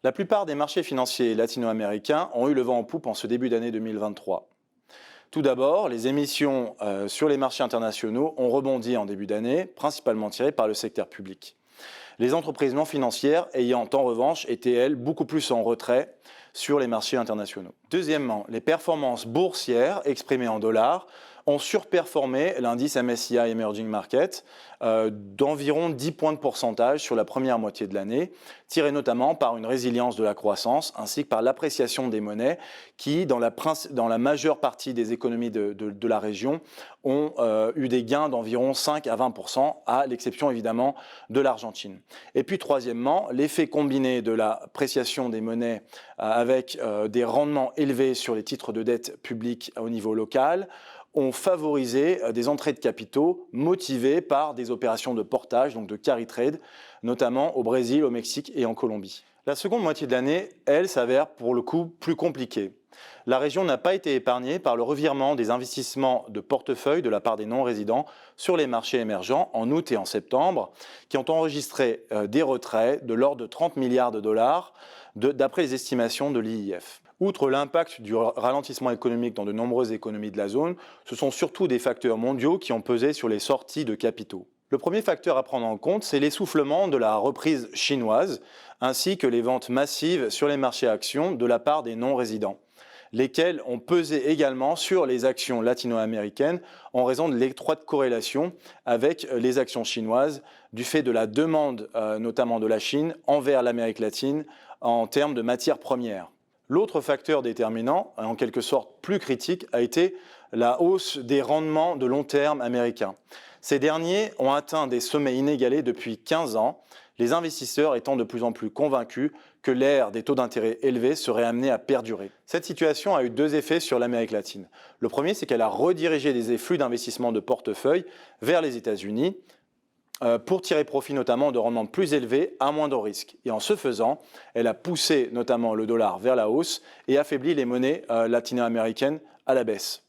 La plupart des marchés financiers latino-américains ont eu le vent en poupe en ce début d'année 2023. Tout d'abord, les émissions sur les marchés internationaux ont rebondi en début d'année, principalement tirées par le secteur public. Les entreprises non financières ayant en revanche été, elles, beaucoup plus en retrait sur les marchés internationaux. Deuxièmement, les performances boursières exprimées en dollars ont surperformé l'indice MSCI Emerging Market d'environ 10 points de pourcentage sur la première moitié de l'année, tiré notamment par une résilience de la croissance ainsi que par l'appréciation des monnaies qui, dans la majeure partie des économies de la région, ont eu des gains d'environ 5 à 20%, à l'exception évidemment de l'Argentine. Et puis troisièmement, l'effet combiné de l'appréciation des monnaies avec des rendements élevés sur les titres de dette publique au niveau local ont favorisé des entrées de capitaux motivées par des opérations de portage, donc de carry trade, notamment au Brésil, au Mexique et en Colombie. La seconde moitié de l'année, elle, s'avère pour le coup plus compliquée. La région n'a pas été épargnée par le revirement des investissements de portefeuille de la part des non-résidents sur les marchés émergents en août et en septembre, qui ont enregistré des retraits de l'ordre de 30 milliards de dollars, d'après les estimations de l'IIF. Outre l'impact du ralentissement économique dans de nombreuses économies de la zone, ce sont surtout des facteurs mondiaux qui ont pesé sur les sorties de capitaux. Le premier facteur à prendre en compte, c'est l'essoufflement de la reprise chinoise, ainsi que les ventes massives sur les marchés actions de la part des non-résidents, lesquels ont pesé également sur les actions latino-américaines en raison de l'étroite corrélation avec les actions chinoises du fait de la demande notamment de la Chine envers l'Amérique latine en termes de matières premières. L'autre facteur déterminant, en quelque sorte plus critique, a été la hausse des rendements de long terme américains. Ces derniers ont atteint des sommets inégalés depuis 15 ans, les investisseurs étant de plus en plus convaincus que l'ère des taux d'intérêt élevés serait amenée à perdurer. Cette situation a eu deux effets sur l'Amérique latine. Le premier, c'est qu'elle a redirigé des flux d'investissement de portefeuille vers les États-Unis, pour tirer profit notamment de rendements plus élevés à moindre risque. Et en ce faisant, elle a poussé notamment le dollar vers la hausse et affaibli les monnaies latino-américaines à la baisse.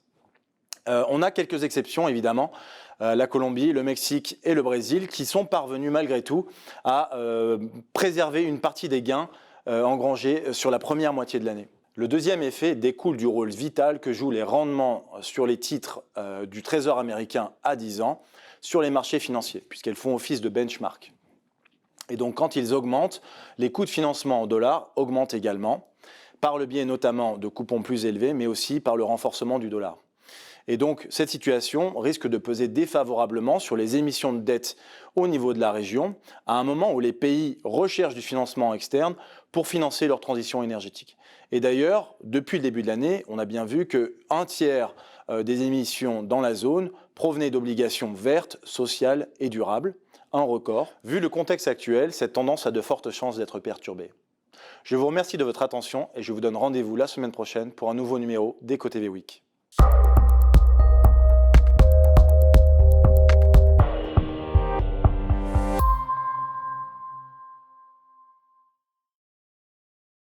On a quelques exceptions évidemment, la Colombie, le Mexique et le Brésil qui sont parvenus malgré tout à préserver une partie des gains engrangés sur la première moitié de l'année. Le deuxième effet découle du rôle vital que jouent les rendements sur les titres du Trésor américain à 10 ans sur les marchés financiers, puisqu'elles font office de benchmark. Et donc quand ils augmentent, les coûts de financement en dollars augmentent également, par le biais notamment de coupons plus élevés, mais aussi par le renforcement du dollar. Et donc cette situation risque de peser défavorablement sur les émissions de dette au niveau de la région, à un moment où les pays recherchent du financement externe pour financer leur transition énergétique. Et d'ailleurs, depuis le début de l'année, on a bien vu qu'un tiers des émissions dans la zone provenaient d'obligations vertes, sociales et durables, un record. Vu le contexte actuel, cette tendance a de fortes chances d'être perturbée. Je vous remercie de votre attention et je vous donne rendez-vous la semaine prochaine pour un nouveau numéro d'EcoTV Week.